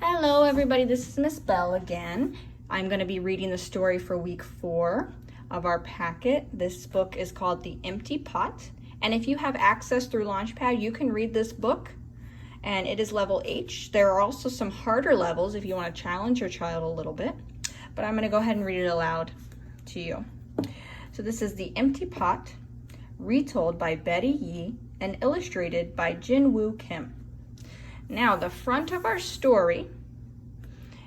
Hello everybody, this is Miss Bell again. I'm going to be reading the story for week 4 of our packet. This book is called The Empty Pot, and if you have access through Launchpad, you can read this book, and it is level H. There are also some harder levels if you want to challenge your child a little bit, but I'm going to go ahead and read it aloud to you. So this is The Empty Pot, retold by Betty Yee and illustrated by Jin-Woo Kim. Now, the front of our story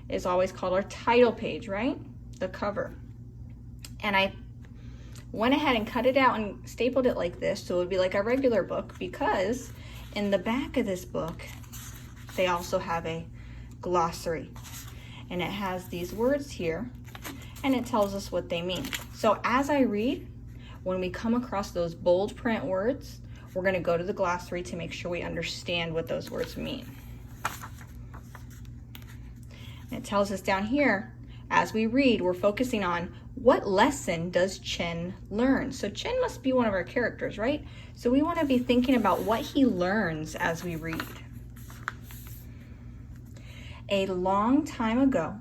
is always called our title page, right? The cover. And I went ahead and cut it out and stapled it like this so it would be like a regular book, because in the back of this book, they also have a glossary. And it has these words here, and it tells us what they mean. So as I read, when we come across those bold print words, we're going to go to the glossary to make sure we understand what those words mean. And it tells us down here, as we read, we're focusing on what lesson does Chen learn? So Chen must be one of our characters, right? So we want to be thinking about what he learns as we read. A long time ago,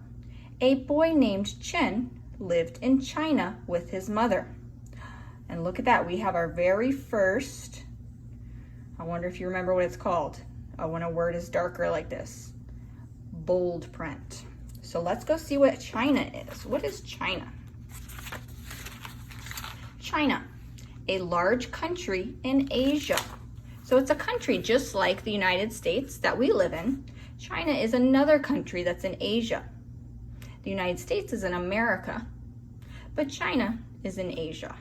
a boy named Chen lived in China with his mother. And look at that, we have our very first, I wonder if you remember what it's called, when a word is darker like this, bold print. So let's go see what China is. What is China? China, a large country in Asia. So it's a country just like the United States that we live in. China is another country that's in Asia. The United States is in America, but China is in Asia.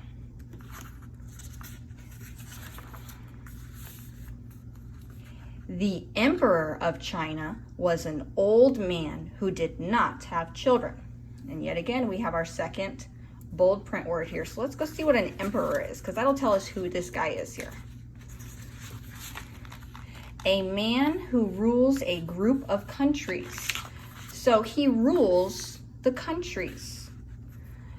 The Emperor of China was an old man who did not have children. And yet again, we have our second bold print word here. So let's go see what an emperor is, because that'll tell us who this guy is here. A man who rules a group of countries. So he rules the countries.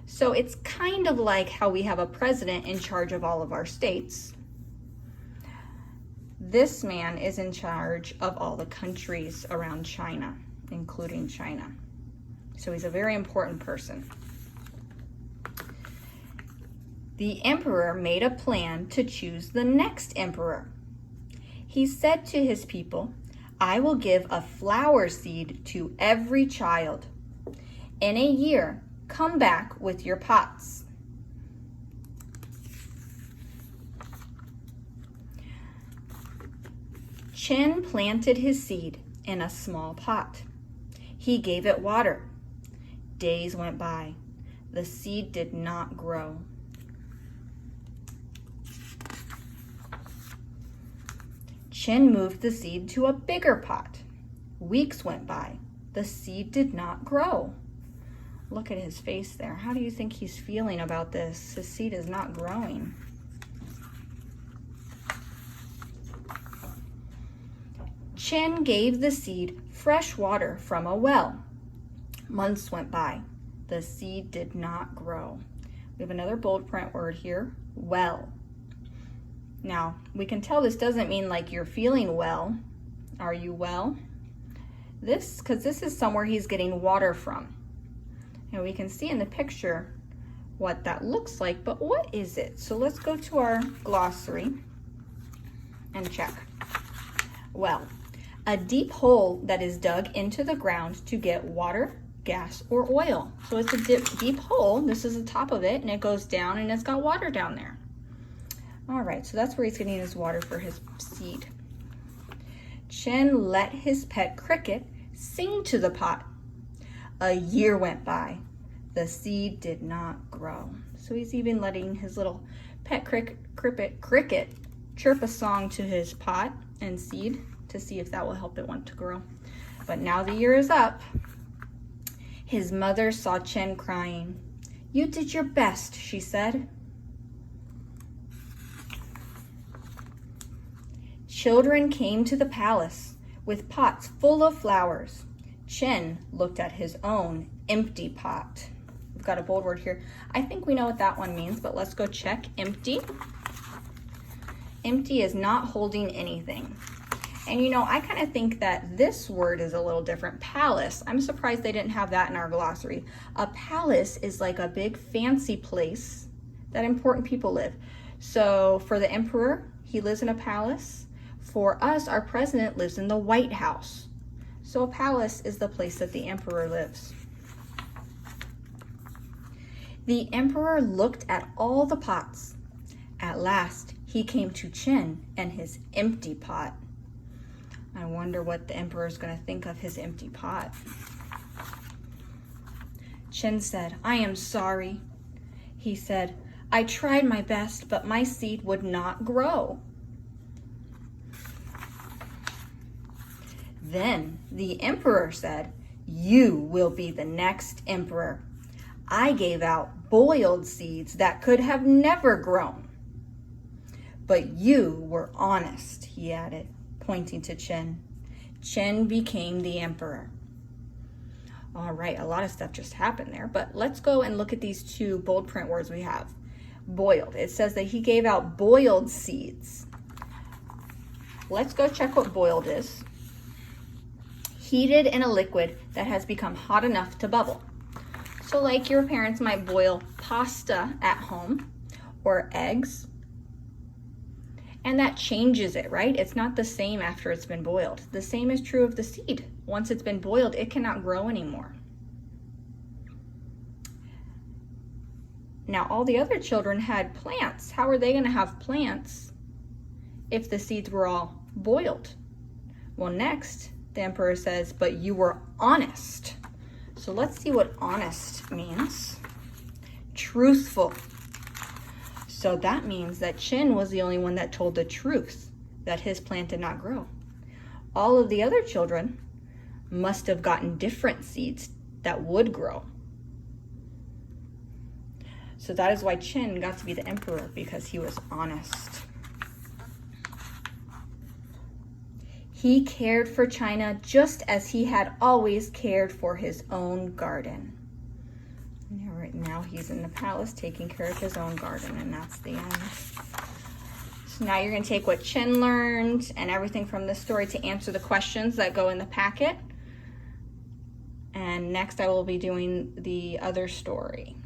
So it's kind of like how we have a president in charge of all of our states. This man is in charge of all the countries around China, including China. So he's a very important person. The emperor made a plan to choose the next emperor. He said to his people, "I will give a flower seed to every child. In a year, come back with your pots." Chen planted his seed in a small pot. He gave it water. Days went by. The seed did not grow. Chen moved the seed to a bigger pot. Weeks went by. The seed did not grow. Look at his face there. How do you think he's feeling about this? His seed is not growing. Chen gave the seed fresh water from a well. Months went by. The seed did not grow. We have another bold print word here, well. Now, we can tell this doesn't mean like you're feeling well. Are you well? Because this is somewhere he's getting water from. And we can see in the picture what that looks like, but what is it? So let's go to our glossary and check. Well, a deep hole that is dug into the ground to get water, gas, or oil. So it's a deep hole. This is the top of it, and it goes down, and it's got water down there. All right, so that's where he's getting his water for his seed. Chen let his pet cricket sing to the pot. A year went by. The seed did not grow. So he's even letting his little pet cricket chirp a song to his pot and seed to see if that will help it want to grow. But now the year is up. His mother saw Chen crying. "You did your best," she said. Children came to the palace with pots full of flowers. Chen looked at his own empty pot. We've got a bold word here. I think we know what that one means, but let's go check empty. Empty is not holding anything. And you know, I kind of think that this word is a little different. Palace. I'm surprised they didn't have that in our glossary. A palace is like a big fancy place that important people live. So for the emperor, he lives in a palace. For us, our president lives in the White House. So a palace is the place that the emperor lives. The emperor looked at all the pots. At last, he came to Qin and his empty pot. I wonder what the emperor is going to think of his empty pot. Qin said, "I am sorry." He said, "I tried my best, but my seed would not grow." Then the emperor said, "You will be the next emperor. I gave out boiled seeds that could have never grown. But you were honest," he added, pointing to Qin. Qin became the emperor. All right, a lot of stuff just happened there, but let's go and look at these two bold print words we have. Boiled. It says that he gave out boiled seeds. Let's go check what boiled is. Heated in a liquid that has become hot enough to bubble. So like your parents might boil pasta at home or eggs, and that changes it, right? It's not the same after it's been boiled. The same is true of the seed. Once it's been boiled, it cannot grow anymore. Now, all the other children had plants. How are they going to have plants if the seeds were all boiled? Well, next, the emperor says, "But you were honest." So let's see what honest means. Truthful. So that means that Qin was the only one that told the truth, that his plant did not grow. All of the other children must have gotten different seeds that would grow. So that is why Qin got to be the emperor, because he was honest. He cared for China just as he had always cared for his own garden. Right now he's in the palace taking care of his own garden, and that's the end. So now you're going to take what Qin learned and everything from this story to answer the questions that go in the packet. And next I will be doing the other story.